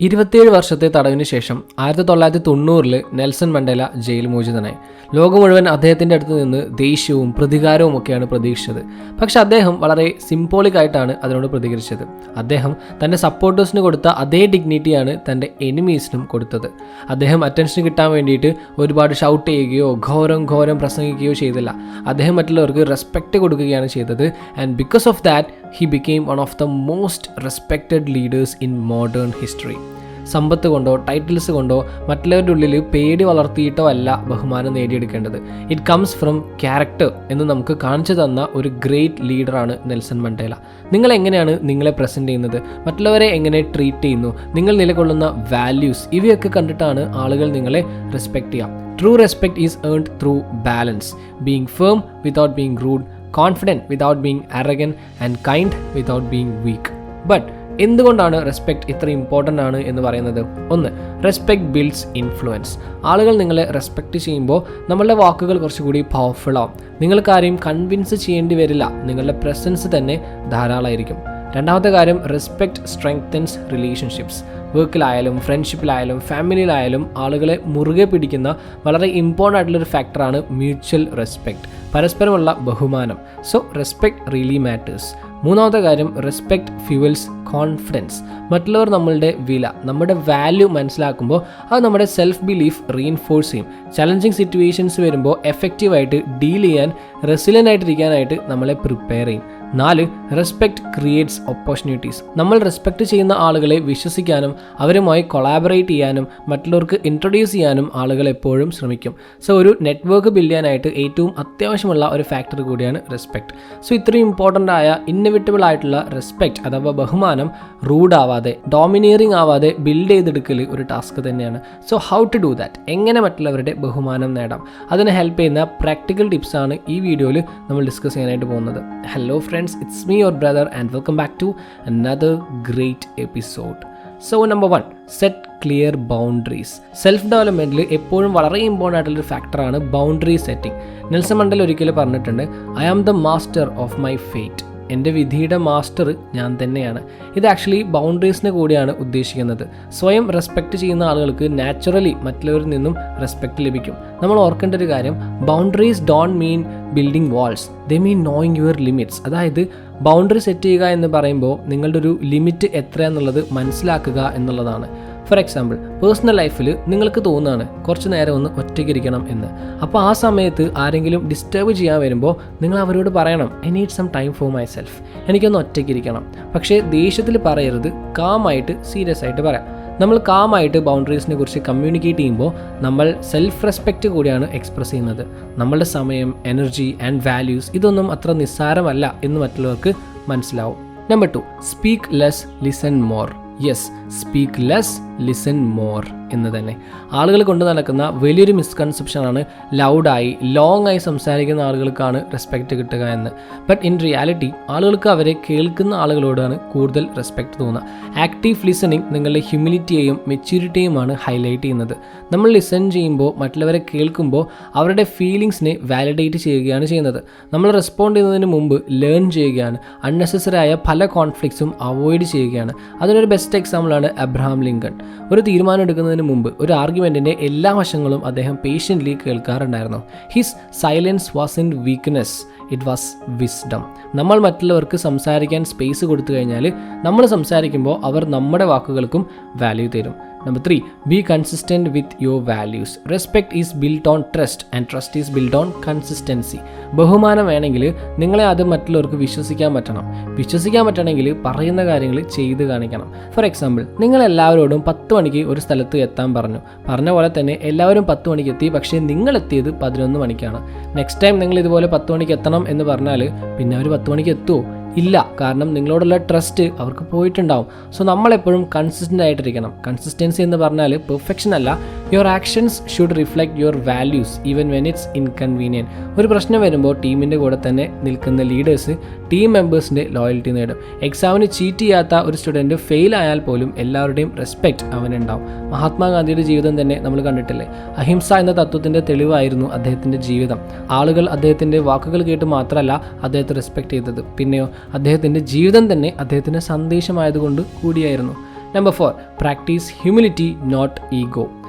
27 വർഷത്തെ തടവിന് ശേഷം 1990 Nelson Mandela jail മോചിതനായി. ലോകം മുഴുവൻ അദ്ദേഹത്തിൻ്റെ അടുത്ത് നിന്ന് ദേഷ്യവും പ്രതികാരവും ഒക്കെയാണ് പ്രതീക്ഷിച്ചത്. പക്ഷെ അദ്ദേഹം വളരെ സിംബോളിക് ആയിട്ടാണ് അതിനോട് പ്രതികരിച്ചത്. അദ്ദേഹം തൻ്റെ സപ്പോർട്ടേഴ്സിന് കൊടുത്ത അതേ ഡിഗ്നിറ്റിയാണ് തൻ്റെ എനിമീസിനും കൊടുത്തത്. അദ്ദേഹം അറ്റൻഷൻ കിട്ടാൻ വേണ്ടിയിട്ട് ഒരുപാട് ഷൗട്ട് ചെയ്യുകയോ ഘോരം പ്രസംഗിക്കുകയോ ചെയ്തില്ല. അദ്ദേഹം മറ്റുള്ളവർക്ക് റെസ്പെക്റ്റ് കൊടുക്കുകയാണ് ചെയ്തത്. And because of that he became one of the most respected leaders in modern history. സമ്പത്ത് കൊണ്ടോ ടൈറ്റിൽസ് കൊണ്ടോ മറ്റുള്ളവരുടെ ഉള്ളിൽ പേടി വളർത്തിയിട്ടോ അല്ല ബഹുമാനം നേടിയെടുക്കേണ്ടത്. ഇറ്റ് കംസ് ഫ്രം ക്യാരക്ടർ എന്ന് നമുക്ക് കാണിച്ചു തന്ന ഒരു ഗ്രേറ്റ് ലീഡറാണ് നെൽസൺ മണ്ടേല. നിങ്ങൾ എങ്ങനെയാണ് നിങ്ങളെ പ്രസൻറ്റ് ചെയ്യുന്നത്, മറ്റുള്ളവരെ എങ്ങനെ ട്രീറ്റ് ചെയ്യുന്നു, നിങ്ങൾ നിലകൊള്ളുന്ന വാല്യൂസ്, ഇവയൊക്കെ കണ്ടിട്ടാണ് ആളുകൾ നിങ്ങളെ റെസ്പെക്റ്റ് ചെയ്യുക. True respect is earned through balance, being firm without being rude, confident without being arrogant and kind without being weak. But എന്തുകൊണ്ടാണ് റെസ്പെക്റ്റ് ഇത്ര ഇമ്പോർട്ടൻ്റ് ആണ് എന്ന് പറയുന്നത്? ഒന്ന്, റെസ്പെക്ട് ബിൽഡ്സ് ഇൻഫ്ലുവൻസ്. ആളുകൾ നിങ്ങളെ റെസ്പെക്റ്റ് ചെയ്യുമ്പോൾ നമ്മളുടെ വാക്കുകൾ കുറച്ചുകൂടി പവർഫുൾ ആവും. നിങ്ങൾക്ക് ആരെയും കൺവിൻസ് ചെയ്യേണ്ടി വരില്ല, നിങ്ങളുടെ പ്രസൻസ് തന്നെ ധാരാളമായിരിക്കും. രണ്ടാമത്തെ കാര്യം, റെസ്പെക്ട് സ്ട്രെങ്തൻസ് റിലേഷൻഷിപ്സ്. വർക്കിലായാലും ഫ്രണ്ട്ഷിപ്പിലായാലും ഫാമിലിയിലായാലും ആളുകളെ മുറുകെ പിടിക്കുന്ന വളരെ ഇമ്പോർട്ടൻ്റ് ആയിട്ടുള്ളൊരു ഫാക്ടറാണ് മ്യൂച്വൽ റെസ്പെക്ട്, പരസ്പരമുള്ള ബഹുമാനം. So respect really matters. മൂന്നാമത്തെ കാര്യം, റെസ്പെക്ട് ഫ്യൂവൽസ് കോൺഫിഡൻസ്. മറ്റുള്ളവർ നമ്മളുടെ വില, നമ്മുടെ വാല്യൂ മനസ്സിലാക്കുമ്പോൾ അത് നമ്മുടെ സെൽഫ് ബിലീഫ് റീഇൻഫോഴ്സ് ചെയ്യും. ചലഞ്ചിങ് സിറ്റുവേഷൻസ് വരുമ്പോൾ എഫക്റ്റീവായിട്ട് ഡീൽ ചെയ്യാൻ, റെസിലൻ്റ് ആയിട്ടിരിക്കാനായിട്ട് നമ്മളെ പ്രിപ്പയർ ചെയ്യും. 4, റെസ്പെക്ട് ക്രിയേറ്റ്സ് ഓപ്പർച്യൂണിറ്റീസ്. നമ്മൾ റെസ്പെക്റ്റ് ചെയ്യുന്ന ആളുകളെ വിശ്വസിക്കാനും അവരുമായി കൊളാബറേറ്റ് ചെയ്യാനും മറ്റുള്ളവർക്ക് ഇൻട്രൊഡ്യൂസ് ചെയ്യാനും ആളുകൾ എപ്പോഴും ശ്രമിക്കും. സോ ഒരു നെറ്റ്വർക്ക് ബിൽഡ് ചെയ്യാനായിട്ട് ഏറ്റവും അത്യാവശ്യമുള്ള ഒരു ഫാക്ടർ കൂടിയാണ് റെസ്പെക്ട്. സോ ഇത്രയും ഇമ്പോർട്ടൻ്റ് ആയ ഇന്നവിറ്റബിൾ ആയിട്ടുള്ള റെസ്പെക്ട് അഥവാ ബഹുമാനം റൂഡ് ആവാതെ ഡോമിനേറിംഗ് ആവാതെ ബിൽഡ് ചെയ്തെടുക്കൽ ഒരു ടാസ്ക് തന്നെയാണ്. So how to do that, എങ്ങനെ മറ്റുള്ളവരുടെ ബഹുമാനം നേടാം, അതിനെ ഹെൽപ്പ് ചെയ്യുന്ന പ്രാക്ടിക്കൽ ടിപ്സാണ് ഈ വീഡിയോയിൽ നമ്മൾ ഡിസ്കസ് ചെയ്യാനായിട്ട് പോകുന്നത്. Hello friends, it's me your brother and welcome back to another great episode. So number 1, set clear boundaries. Self ഡെവലപ്മെൻറ്റിൽ എപ്പോഴും വളരെ ഇമ്പോർട്ടൻ്റ് ആയിട്ടുള്ളൊരു ഫാക്ടറാണ് ബൗണ്ടറി സെറ്റിംഗ്. നെൽസൺ മണ്ടേല ഒരിക്കലും പറഞ്ഞിട്ടുണ്ട്, I am the master of my fate. എൻ്റെ വിധിയുടെ master ഞാൻ തന്നെയാണ്. ഇത് ആക്ച്വലി ബൗണ്ടറീസിനെ കൂടിയാണ് ഉദ്ദേശിക്കുന്നത്. സ്വയം റെസ്പെക്റ്റ് ചെയ്യുന്ന ആളുകൾക്ക് നാച്ചുറലി മറ്റുള്ളവരിൽ നിന്നും റെസ്പെക്റ്റ് ലഭിക്കും. നമ്മൾ ഓർക്കേണ്ട ഒരു കാര്യം, boundaries don't mean building walls, they mean knowing your limits. അതായത് ബൗണ്ടറി സെറ്റ് ചെയ്യുക എന്ന് പറയുമ്പോൾ നിങ്ങളുടെ ഒരു ലിമിറ്റ് എത്രയാണെന്നുള്ളത് മനസ്സിലാക്കുക എന്നുള്ളതാണ്. ഫോർ എക്സാമ്പിൾ, പേഴ്സണൽ ലൈഫിൽ നിങ്ങൾക്ക് തോന്നുകയാണ് കുറച്ച് നേരം ഒന്ന് ഒറ്റയ്ക്കിരിക്കണം എന്ന്. അപ്പോൾ ആ സമയത്ത് ആരെങ്കിലും ഡിസ്റ്റർബ് ചെയ്യാൻ വരുമ്പോൾ നിങ്ങൾ അവരോട് പറയണം, I need some time for myself, എനിക്കൊന്ന് ഒറ്റയ്ക്കിരിക്കണം. പക്ഷേ ദേഷ്യത്തിൽ പറയരുത്, കാമായിട്ട് സീരിയസ് ആയിട്ട് പറയാം. നമ്മൾ കാമായിട്ട് ബൗണ്ടറീസിനെ കുറിച്ച് കമ്മ്യൂണിക്കേറ്റ് ചെയ്യുമ്പോൾ നമ്മൾ സെൽഫ് റെസ്പെക്റ്റ് കൂടിയാണ് എക്സ്പ്രസ് ചെയ്യുന്നത്. നമ്മളുടെ സമയം, എനർജി ആൻഡ് വാല്യൂസ് ഇതൊന്നും അത്ര നിസ്സാരമല്ല എന്ന് മറ്റുള്ളവർക്ക് മനസ്സിലാവും. Number 2, speak less listen more. Yes, speak less listen more എന്ന് തന്നെ ആളുകൾ കൊണ്ട് നടക്കുന്ന വലിയൊരു മിസ്കൺസെപ്ഷനാണ് ലൗഡായി ലോങ് ആയി സംസാരിക്കുന്ന ആളുകൾക്കാണ് റെസ്പെക്റ്റ് കിട്ടുക എന്ന്. ബട്ട് ഇൻ റിയാലിറ്റി ആളുകൾക്ക് അവരെ കേൾക്കുന്ന ആളുകളോടാണ് കൂടുതൽ റെസ്പെക്റ്റ് തോന്നുക. ആക്റ്റീവ് ലിസണിങ് നിങ്ങളുടെ ഹ്യൂമിലിറ്റിയെയും മെച്യൂരിറ്റിയുമാണ് ഹൈലൈറ്റ് ചെയ്യുന്നത്. നമ്മൾ ലിസൺ ചെയ്യുമ്പോൾ, മറ്റുള്ളവരെ കേൾക്കുമ്പോൾ അവരുടെ ഫീലിങ്സിനെ വാലിഡേറ്റ് ചെയ്യുകയാണ് ചെയ്യുന്നത്. നമ്മൾ റെസ്പോണ്ട് ചെയ്യുന്നതിന് മുമ്പ് ലേൺ ചെയ്യുകയാണ്. അൺനെസസറി ആയ പല കോൺഫ്ലിക്ട്സും അവോയ്ഡ് ചെയ്യുകയാണ്. അതിനൊരു ബെസ്റ്റ് എക്സാമ്പിളാണ് അബ്രഹാം ലിങ്കൺ. ഒരു തീരുമാനം എടുക്കുന്നതിന് മുമ്പ് ഒരു ആർഗ്യുമെൻറ്റിൻ്റെ എല്ലാ വശങ്ങളും അദ്ദേഹം പേഷ്യൻ്റ്ലി കേൾക്കാറുണ്ടായിരുന്നു. His silence was in weakness, it was wisdom. നമ്മൾ മറ്റുള്ളവർക്ക് സംസാരിക്കാൻ സ്പേസ് കൊടുത്തു കഴിഞ്ഞാൽ നമ്മൾ സംസാരിക്കുമ്പോൾ അവർ നമ്മുടെ വാക്കുകൾക്കും വാല്യൂ തരും. Number 3, B consistent with your values. Respect is build on trust and trust is build on consistency. ബഹുമാനം വേണമെങ്കിൽ നിങ്ങളെ അത് മറ്റുള്ളവർക്ക് വിശ്വസിക്കാൻ പറ്റണമെങ്കിൽ പറയുന്ന കാര്യങ്ങൾ ചെയ്ത് കാണിക്കണം. ഫോർ എക്സാമ്പിൾ, നിങ്ങൾ എല്ലാവരോടും 10 മണിക്ക് ഒരു സ്ഥലത്ത് എത്താൻ പറഞ്ഞ പോലെ തന്നെ എല്ലാവരും 10 മണിക്ക് എത്തി, പക്ഷേ നിങ്ങൾ എത്തിയത് 11 മണിക്കാണ്. നെക്സ്റ്റ് ടൈം നിങ്ങൾ ഇതുപോലെ 10 മണിക്ക് എത്തണം എന്ന് പറഞ്ഞാൽ പിന്നെ അവർ 10 മണിക്ക് എത്തുമോ? ഇല്ല, കാരണം നിങ്ങളോടുള്ള ട്രസ്റ്റ് അവർക്ക് പോയിട്ടുണ്ടാവും. സോ നമ്മളെപ്പോഴും കൺസിസ്റ്റൻ്റ് ആയിട്ടിരിക്കണം. കൺസിസ്റ്റൻസി എന്ന് പറഞ്ഞാൽ പെർഫെക്ഷൻ അല്ല. Your actions should reflect your values even when it's inconvenient. ഒരു പ്രശ്നം വരുമ്പോൾ ടീമിൻ്റെ കൂടെ തന്നെ നിൽക്കുന്ന ലീഡേഴ്സ് ടീം മെമ്പേഴ്സിൻ്റെ ലോയൽറ്റി നേടും. എക്സാമിന് ചീറ്റ് ചെയ്യാത്ത ഒരു സ്റ്റുഡൻറ്റ് ഫെയിൽ ആയാൽ പോലും എല്ലാവരുടെയും റെസ്പെക്റ്റ് അവനുണ്ടാവും. മഹാത്മാഗാന്ധിയുടെ ജീവിതം തന്നെ നമ്മൾ കണ്ടിട്ടില്ലേ? അഹിംസ എന്ന തത്വത്തിൻ്റെ തെളിവായിരുന്നു അദ്ദേഹത്തിൻ്റെ ജീവിതം. ആളുകൾ അദ്ദേഹത്തിൻ്റെ വാക്കുകൾ കേട്ട് മാത്രമല്ല അദ്ദേഹത്തെ റെസ്പെക്റ്റ് ചെയ്തത്, പിന്നെയോ അദ്ദേഹത്തിൻ്റെ ജീവിതം തന്നെ അദ്ദേഹത്തിൻ്റെ സന്ദേശമായതുകൊണ്ട് കൂടിയായിരുന്നു. Number 4, practice humility not ego.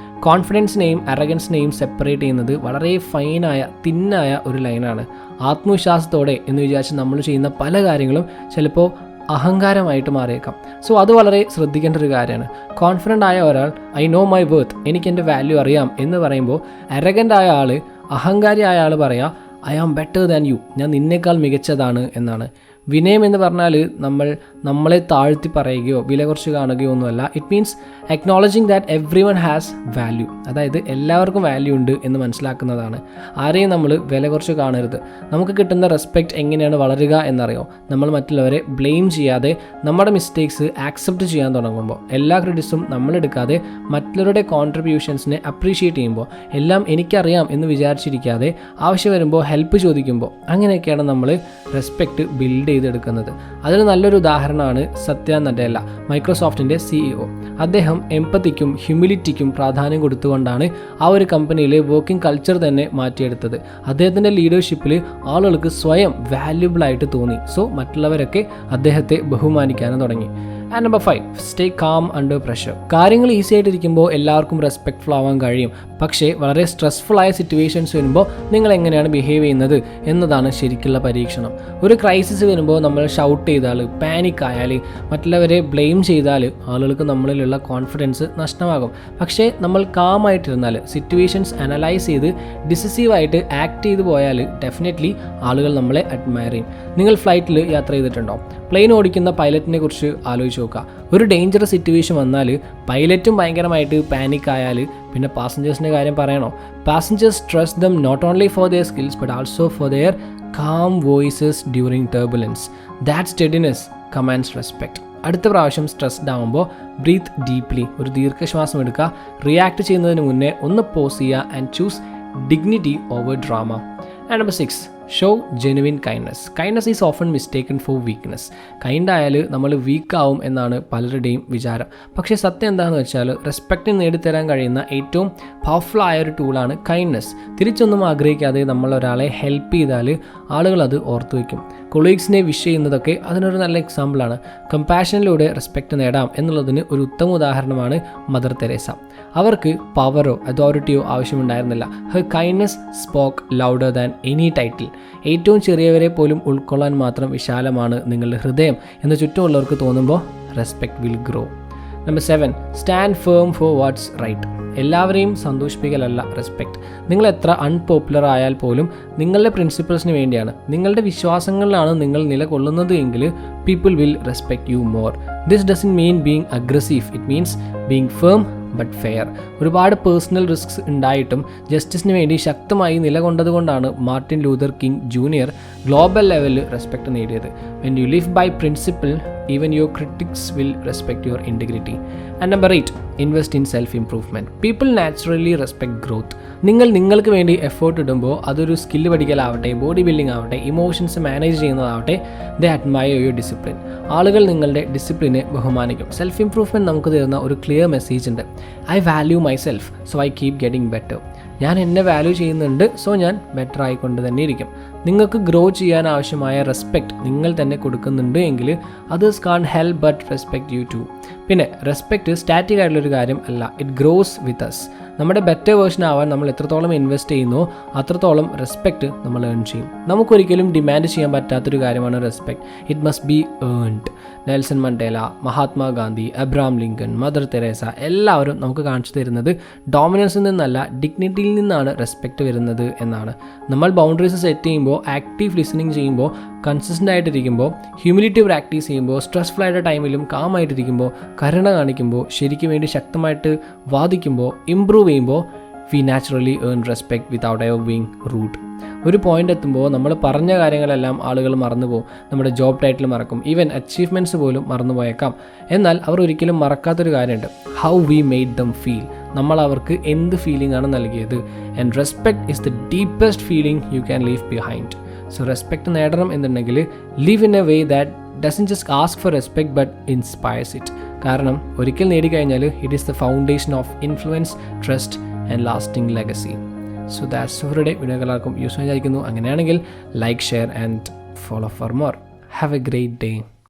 കോൺഫിഡൻസിനെയും അറഗൻസിനെയും സെപ്പറേറ്റ് ചെയ്യുന്നത് വളരെ ഫൈനായ തിന്നായ ഒരു ലൈനാണ്. ആത്മവിശ്വാസത്തോടെ എന്ന് വിചാരിച്ച് നമ്മൾ ചെയ്യുന്ന പല കാര്യങ്ങളും ചിലപ്പോൾ അഹങ്കാരമായിട്ട് മാറിയേക്കാം. സോ അത് വളരെ ശ്രദ്ധിക്കേണ്ട ഒരു കാര്യമാണ്. കോൺഫിഡൻ്റ് ആയ ഒരാൾ ഐ നോ മൈ വർത്ത്, എനിക്ക് എൻ്റെ വാല്യൂ അറിയാം എന്ന് പറയുമ്പോൾ, അറഗൻ്റ് ആയ ആൾ, അഹങ്കാരിയായ ആൾ പറയാം I am better than you, ഞാൻ നിന്നേക്കാൾ മികച്ചതാണ് എന്നാണ്. വിനയം എന്ന് പറഞ്ഞാൽ നമ്മളെ താഴ്ത്തി പറയുകയോ വില കുറച്ച് കാണുകയോ ഒന്നുമല്ല. It means acknowledging that every one has value, അതായത് എല്ലാവർക്കും വാല്യൂ ഉണ്ട് എന്ന് മനസ്സിലാക്കുന്നതാണ്. ആരെയും നമ്മൾ വില കുറച്ച് കാണരുത്. നമുക്ക് കിട്ടുന്ന റെസ്പെക്റ്റ് എങ്ങനെയാണ് വളരുക എന്നറിയോ? നമ്മൾ മറ്റുള്ളവരെ ബ്ലെയിം ചെയ്യാതെ നമ്മുടെ മിസ്റ്റേക്സ് ആക്സെപ്റ്റ് ചെയ്യാൻ തുടങ്ങുമ്പോൾ, എല്ലാ ക്രെഡിറ്റ്സും നമ്മളെടുക്കാതെ മറ്റുള്ളവരുടെ കോൺട്രിബ്യൂഷൻസിനെ അപ്രീഷിയേറ്റ് ചെയ്യുമ്പോൾ, എല്ലാം എനിക്കറിയാം എന്ന് വിചാരിച്ചിരിക്കാതെ ആവശ്യം വരുമ്പോൾ ഹെൽപ്പ് ചോദിക്കുമ്പോൾ, അങ്ങനെയൊക്കെയാണ് നമ്മൾ റെസ്പെക്റ്റ് ബിൽഡ് ചെയ്തെടുക്കുന്നത്. അതിന് നല്ലൊരു ഉദാഹരണമാണ് സത്യ നഡെല്ല, മൈക്രോസോഫ്റ്റിൻ്റെ CEO. അദ്ദേഹം എംപത്തിക്കും ഹ്യൂമിലിറ്റിക്കും പ്രാധാന്യം കൊടുത്തുകൊണ്ടാണ് ആ ഒരു കമ്പനിയിലെ വർക്കിംഗ് കൾച്ചർ തന്നെ മാറ്റിയെടുത്തത്. അദ്ദേഹത്തിൻ്റെ ലീഡർഷിപ്പിൽ ആളുകൾക്ക് സ്വയം വാല്യുബിളായിട്ട് തോന്നി. സോ മറ്റുള്ളവരൊക്കെ അദ്ദേഹത്തെ ബഹുമാനിക്കാനും തുടങ്ങി. And number 5, stay calm under pressure. കാര്യങ്ങൾ ഈസി ആയിട്ടിരിക്കുമ്പോൾ എല്ലാവർക്കും റെസ്പെക്ട്ഫുൾ ആവാൻ കഴിയും. പക്ഷേ വളരെ സ്ട്രെസ്ഫുൾ ആയ സിറ്റുവേഷൻസ് വരുമ്പോൾ നിങ്ങൾ എങ്ങനെയാണ് ബിഹേവ് ചെയ്യുന്നത് എന്നതാണ് ശരിക്കുള്ള പരീക്ഷണം. ഒരു ക്രൈസിസ് വരുമ്പോൾ നമ്മൾ ഷൗട്ട് ചെയ്താൽ, പാനിക് ആയാൽ, മറ്റുള്ളവരെ ബ്ലെയിം ചെയ്താൽ ആളുകൾക്ക് നമ്മളിലുള്ള കോൺഫിഡൻസ് നഷ്ടമാകും. പക്ഷേ നമ്മൾ കാമായിട്ടിരുന്നാൽ, സിറ്റുവേഷൻസ് അനലൈസ് ചെയ്ത് ഡിസിസീവായിട്ട് ആക്ട് ചെയ്ത് പോയാൽ ഡെഫിനറ്റ്ലി ആളുകൾ നമ്മളെ അഡ്മയർ ചെയ്യും. നിങ്ങൾ ഫ്ലൈറ്റിൽ യാത്ര ചെയ്തിട്ടുണ്ടോ? പ്ലെയിൻ ഓടിക്കുന്ന പൈലറ്റിനെ കുറിച്ച് ആലോചിച്ച് നോക്കുക. ഒരു ഡേഞ്ചറസ് സിറ്റുവേഷൻ വന്നാൽ പൈലറ്റും ഭയങ്കരമായിട്ട് പാനിക് ആയാൽ പിന്നെ പാസഞ്ചേഴ്സിൻ്റെ കാര്യം പറയണോ? Passengers trust them not only for their skills but also for their calm voices during turbulence. That steadiness commands respect. അടുത്ത പ്രാവശ്യം സ്ട്രെസ്ഡ് ആകുമ്പോൾ ബ്രീത്ത് ഡീപ്ലി, ഒരു ദീർഘശ്വാസം എടുക്കുക. റിയാക്ട് ചെയ്യുന്നതിന് മുന്നേ ഒന്ന് പോസ് ചെയ്യുക and choose dignity over drama. And number 6, show genuine kindness. Kindness is often mistaken for weakness. Kind ആയാൽ നമ്മൾ വീക്കാവും എന്നാണ് പലരുടെയും വിചാരം. പക്ഷേ സത്യം എന്താണെന്ന് വെച്ചാൽ റെസ്പെക്റ്റ് നേടിത്തരാൻ കഴിയുന്ന ഏറ്റവും പവർഫുൾ ആയ ഒരു ടൂളാണ് കൈൻഡ്നസ്. തിരിച്ചൊന്നും ആഗ്രഹിക്കാതെ നമ്മൾ ഒരാളെ ഹെൽപ്പ് ചെയ്താൽ ആളുകൾ അത് ഓർത്തു വയ്ക്കും. കൊളീഗ്സിനെ വിഷ് ചെയ്യുന്നതൊക്കെ അതിനൊരു നല്ല എക്സാമ്പിളാണ്. കമ്പാഷനിലൂടെ റെസ്പെക്റ്റ് നേടാം എന്നുള്ളതിന് ഒരു ഉത്തമ ഉദാഹരണമാണ് മദർ തെരേസ. അവർക്ക് പവറോ അതോറിറ്റിയോ ആവശ്യമുണ്ടായിരുന്നില്ല. Her kindness spoke louder than any title. ഏറ്റവും ചെറിയവരെ പോലും ഉൾക്കൊള്ളാൻ മാത്രം വിശാലമാണ് നിങ്ങളുടെ ഹൃദയം എന്ന് ചുറ്റുമുള്ളവർക്ക് തോന്നുമ്പോൾ respect will grow. Number 7, stand firm for what's right. എല്ലാവരെയും സന്തോഷിപ്പിക്കലല്ല റെസ്പെക്റ്റ്. നിങ്ങൾ എത്ര അൺപോപ്പുലർ ആയാൽ പോലും നിങ്ങളുടെ പ്രിൻസിപ്പിൾസിന് വേണ്ടിയാണ്, നിങ്ങളുടെ വിശ്വാസങ്ങളിലാണ് നിങ്ങൾ നിലകൊള്ളുന്നത് എങ്കിൽ people will respect you more. This doesn't mean being aggressive, it means being firm but fair. ഒരുപാട് പേഴ്സണൽ റിസ്ക്സ് ഉണ്ടായിട്ടും ജസ്റ്റിസിന് വേണ്ടി ശക്തമായി നിലകൊണ്ടതുകൊണ്ടാണ് Martin Luther King Junior global ലെവലിൽ റെസ്പെക്റ്റ് നേടിയത്. When you live by principle, even your critics will respect your integrity. And number 8, invest in self-improvement. People naturally respect growth. നിങ്ങൾക്ക് വേണ്ടി എഫേർട്ട് ഇടുമ്പോൾ അതൊരു സ്കില്ല് പഠിക്കലാവട്ടെ, ബോഡി ബിൽഡിംഗ് ആവട്ടെ, emotions manage ചെയ്യുന്നതാവട്ടെ, they admire your discipline. ആളുകൾ നിങ്ങളുടെ ഡിസിപ്ലിനെ ബഹുമാനിക്കും. സെൽഫ് ഇംപ്രൂവ്മെൻറ്റ് നമുക്ക് തരുന്ന ഒരു ക്ലിയർ മെസ്സേജ് ഉണ്ട്. I value myself, so I keep getting better. ഞാൻ എന്നെ വാല്യൂ ചെയ്യുന്നുണ്ട്, സോ ഞാൻ ബെറ്റർ ആയിക്കൊണ്ട് തന്നെ ഇരിക്കും. നിങ്ങൾക്ക് ഗ്രോ ചെയ്യാൻ ആവശ്യമായ റെസ്പെക്റ്റ് നിങ്ങൾ തന്നെ കൊടുക്കുന്നുണ്ട് എങ്കിൽ others can help but respect you too. പിന്നെ റെസ്പെക്റ്റ് സ്റ്റാറ്റിക് ആയിട്ടുള്ളൊരു കാര്യം അല്ല, ഇറ്റ് ഗ്രോസ് വിത്ത് അസ്. നമ്മുടെ ബെറ്റർ വേർഷൻ ആവാൻ നമ്മൾ എത്രത്തോളം ഇൻവെസ്റ്റ് ചെയ്യുന്നോ അത്രത്തോളം റെസ്പെക്റ്റ് നമ്മൾ ഏൺ ചെയ്യും. നമുക്കൊരിക്കലും ഡിമാൻഡ് ചെയ്യാൻ പറ്റാത്തൊരു കാര്യമാണ് respect. It must be earned. Nelson Mandela, Mahatma Gandhi, Abraham Lincoln, mother Teresa എല്ലാവരും നമുക്ക് കാണിച്ചു തരുന്നത് ഡോമിനൻസിൽ നിന്നല്ല ഡിഗ്നിറ്റിയിൽ നിന്നാണ് റെസ്പെക്റ്റ് വരുന്നത് എന്നാണ്. നമ്മൾ ബൗണ്ടറീസ് സെറ്റ് ചെയ്യുമ്പോൾ, ആക്റ്റീവ് ലിസണിങ് ചെയ്യുമ്പോൾ, കൺസിസ്റ്റൻ്റ് ആയിട്ടിരിക്കുമ്പോൾ, ഹ്യൂമിലിറ്റി പ്രാക്ടീസ് ചെയ്യുമ്പോൾ, സ്ട്രെസ്ഫുൾ ആയിട്ട് ടൈമിലും കാമായിട്ടിരിക്കുമ്പോൾ, കരുണ കാണിക്കുമ്പോൾ, ശരിക്കും വേണ്ടി ശക്തമായിട്ട് വാദിക്കുമ്പോൾ, ഇംപ്രൂവ് ചെയ്യുമ്പോൾ, we naturally earn respect without ever being rude. ഒരു പോയിന്റ് എത്തുമ്പോൾ നമ്മൾ പറഞ്ഞ കാര്യങ്ങളെല്ലാം ആളുകൾ മറന്നുപോകും. നമ്മുടെ ജോബ് ടൈറ്റിൽ മറക്കും, ഈവൻ അച്ചീവ്മെൻറ്റ്സ് പോലും മറന്നുപോയേക്കാം. എന്നാൽ അവർ ഒരിക്കലും മറക്കാത്തൊരു കാര്യമുണ്ട്, how we made them feel. നമ്മൾ അവർക്ക് എന്ത് ഫീലിംഗ് ആണ് നൽകിയത്. And respect is the deepest feeling you can leave behind. So respect നേടണം എന്നുണ്ടെങ്കിൽ live in a way that doesn't just ask for respect but inspires it. കാരണം ഒരിക്കൽ നേടിക്കഴിഞ്ഞാൽ it is the foundation of influence, trust and lasting legacy. So that's for today. Video എല്ലാവർക്കും useful ആയിരിക്കുന്നു. അങ്ങനെയാണെങ്കിൽ like, share and follow for more. Have a great day.